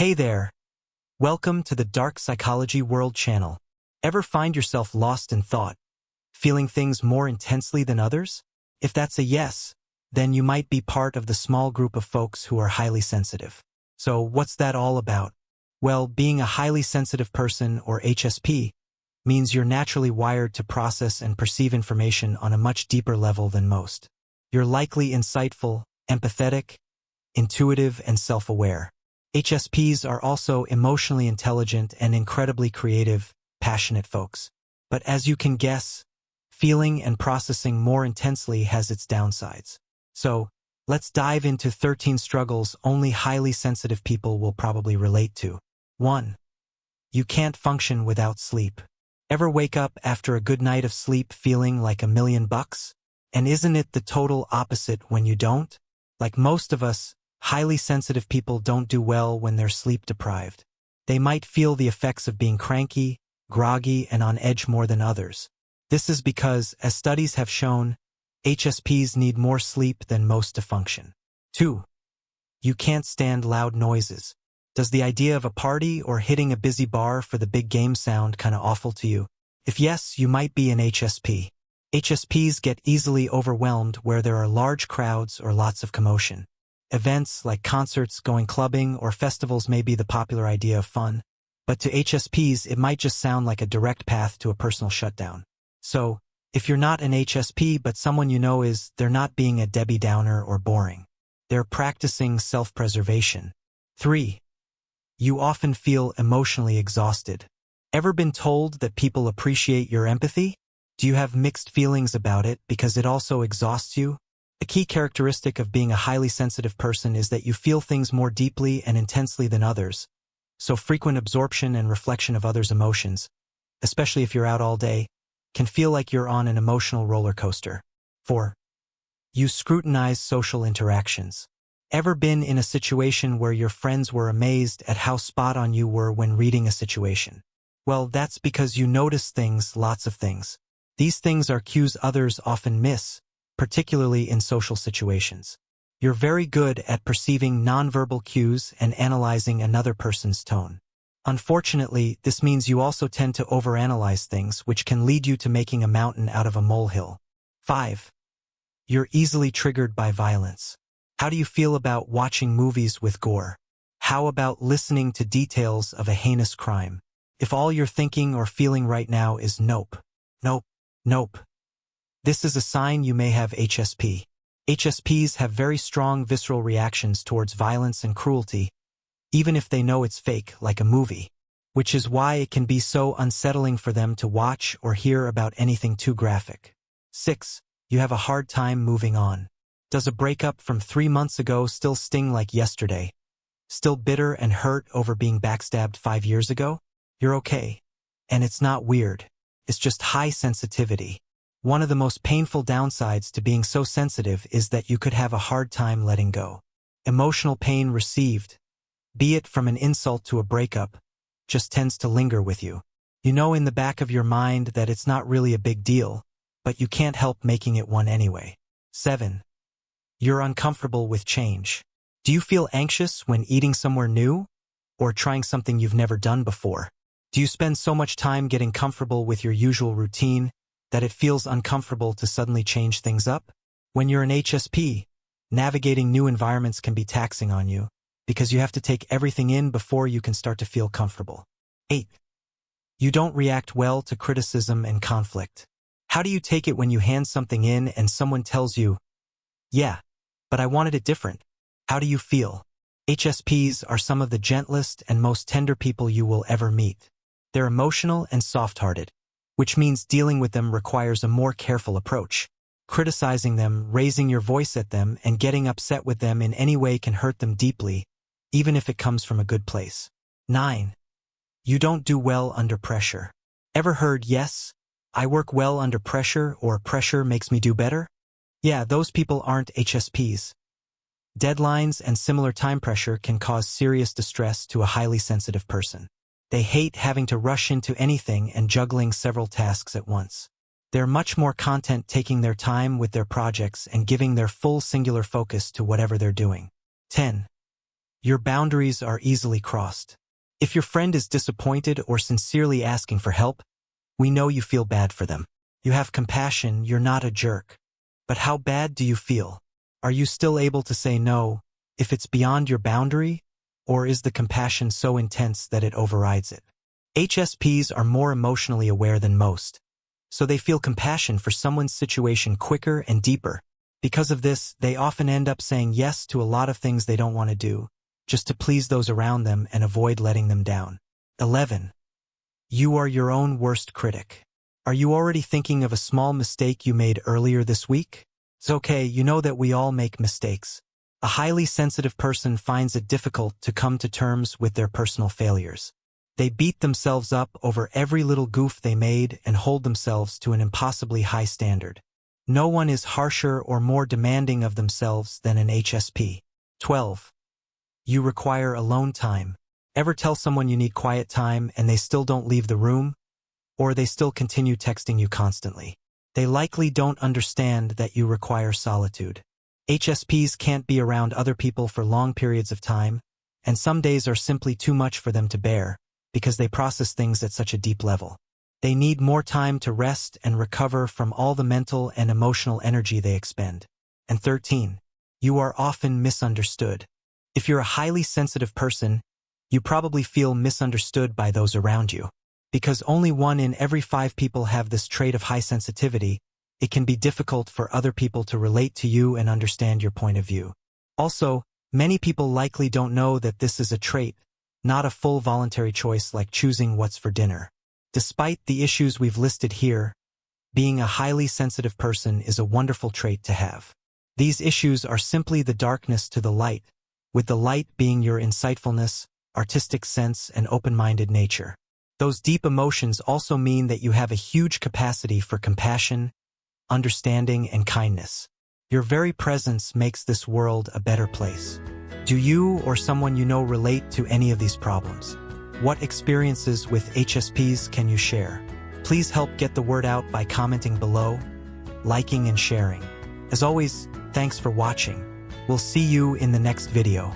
Hey there! Welcome to the Dark Psychology World channel. Ever find yourself lost in thought, feeling things more intensely than others? If that's a yes, then you might be part of the small group of folks who are highly sensitive. So what's that all about? Well, being a highly sensitive person, or HSP, means you're naturally wired to process and perceive information on a much deeper level than most. You're likely insightful, empathetic, intuitive, and self-aware. HSPs are also emotionally intelligent and incredibly creative, passionate folks. But as you can guess, feeling and processing more intensely has its downsides. So, let's dive into 13 struggles only highly sensitive people will probably relate to. 1. You can't function without sleep. Ever wake up after a good night of sleep feeling like $1,000,000? And isn't it the total opposite when you don't? Like most of us, highly sensitive people don't do well when they're sleep-deprived. They might feel the effects of being cranky, groggy, and on edge more than others. This is because, as studies have shown, HSPs need more sleep than most to function. 2. You can't stand loud noises. Does the idea of a party or hitting a busy bar for the big game sound kinda awful to you? If yes, you might be an HSP. HSPs get easily overwhelmed where there are large crowds or lots of commotion. Events like concerts, going clubbing, or festivals may be the popular idea of fun, but to HSPs it might just sound like a direct path to a personal shutdown. So, if you're not an HSP but someone you know is, they're not being a Debbie Downer or boring. They're practicing self-preservation. 3. You often feel emotionally exhausted. Ever been told that people appreciate your empathy? Do you have mixed feelings about it because it also exhausts you? A key characteristic of being a highly sensitive person is that you feel things more deeply and intensely than others, so frequent absorption and reflection of others' emotions, especially if you're out all day, can feel like you're on an emotional roller coaster. 4. You scrutinize social interactions. Ever been in a situation where your friends were amazed at how spot-on you were when reading a situation? Well, that's because you notice things, lots of things. These things are cues others often miss, particularly in social situations. You're very good at perceiving nonverbal cues and analyzing another person's tone. Unfortunately, this means you also tend to overanalyze things, which can lead you to making a mountain out of a molehill. 5. You're easily triggered by violence. How do you feel about watching movies with gore? How about listening to details of a heinous crime? If all you're thinking or feeling right now is nope, nope, nope, this is a sign you may have HSP. HSPs have very strong visceral reactions towards violence and cruelty, even if they know it's fake, like a movie, which is why it can be so unsettling for them to watch or hear about anything too graphic. 6. You have a hard time moving on. Does a breakup from 3 months ago still sting like yesterday? Still bitter and hurt over being backstabbed 5 years ago? You're okay. And it's not weird. It's just high sensitivity. One of the most painful downsides to being so sensitive is that you could have a hard time letting go. Emotional pain received, be it from an insult to a breakup, just tends to linger with you. You know in the back of your mind that it's not really a big deal, but you can't help making it one anyway. 7. You're uncomfortable with change. Do you feel anxious when eating somewhere new? Or trying something you've never done before? Do you spend so much time getting comfortable with your usual routine that it feels uncomfortable to suddenly change things up? When you're an HSP, navigating new environments can be taxing on you, because you have to take everything in before you can start to feel comfortable. 8. You don't react well to criticism and conflict. How do you take it when you hand something in and someone tells you, "Yeah, but I wanted it different"? How do you feel? HSPs are some of the gentlest and most tender people you will ever meet. They're emotional and soft-hearted, which means dealing with them requires a more careful approach. Criticizing them, raising your voice at them, and getting upset with them in any way can hurt them deeply, even if it comes from a good place. 9. You don't do well under pressure. Ever heard, "Yes, I work well under pressure," or "pressure makes me do better"? Yeah, those people aren't HSPs. Deadlines and similar time pressure can cause serious distress to a highly sensitive person. They hate having to rush into anything and juggling several tasks at once. They're much more content taking their time with their projects and giving their full singular focus to whatever they're doing. 10. Your boundaries are easily crossed. If your friend is disappointed or sincerely asking for help, we know you feel bad for them. You have compassion, you're not a jerk. But how bad do you feel? Are you still able to say no if it's beyond your boundary? Or is the compassion so intense that it overrides it? HSPs are more emotionally aware than most, so they feel compassion for someone's situation quicker and deeper. Because of this, they often end up saying yes to a lot of things they don't want to do, just to please those around them and avoid letting them down. 11. You are your own worst critic. Are you already thinking of a small mistake you made earlier this week? It's okay, you know that we all make mistakes. A highly sensitive person finds it difficult to come to terms with their personal failures. They beat themselves up over every little goof they made and hold themselves to an impossibly high standard. No one is harsher or more demanding of themselves than an HSP. 12. You require alone time. Ever tell someone you need quiet time and they still don't leave the room? Or they still continue texting you constantly? They likely don't understand that you require solitude. HSPs can't be around other people for long periods of time, and some days are simply too much for them to bear, because they process things at such a deep level. They need more time to rest and recover from all the mental and emotional energy they expend. And 13. You are often misunderstood. If you're a highly sensitive person, you probably feel misunderstood by those around you. Because only 1 in every 5 people have this trait of high sensitivity, it can be difficult for other people to relate to you and understand your point of view. Also, many people likely don't know that this is a trait, not a full voluntary choice like choosing what's for dinner. Despite the issues we've listed here, being a highly sensitive person is a wonderful trait to have. These issues are simply the darkness to the light, with the light being your insightfulness, artistic sense, and open-minded nature. Those deep emotions also mean that you have a huge capacity for compassion, understanding, and kindness. Your very presence makes this world a better place. Do you or someone you know relate to any of these problems? What experiences with HSPs can you share? Please help get the word out by commenting below, liking and sharing. As always, thanks for watching. We'll see you in the next video.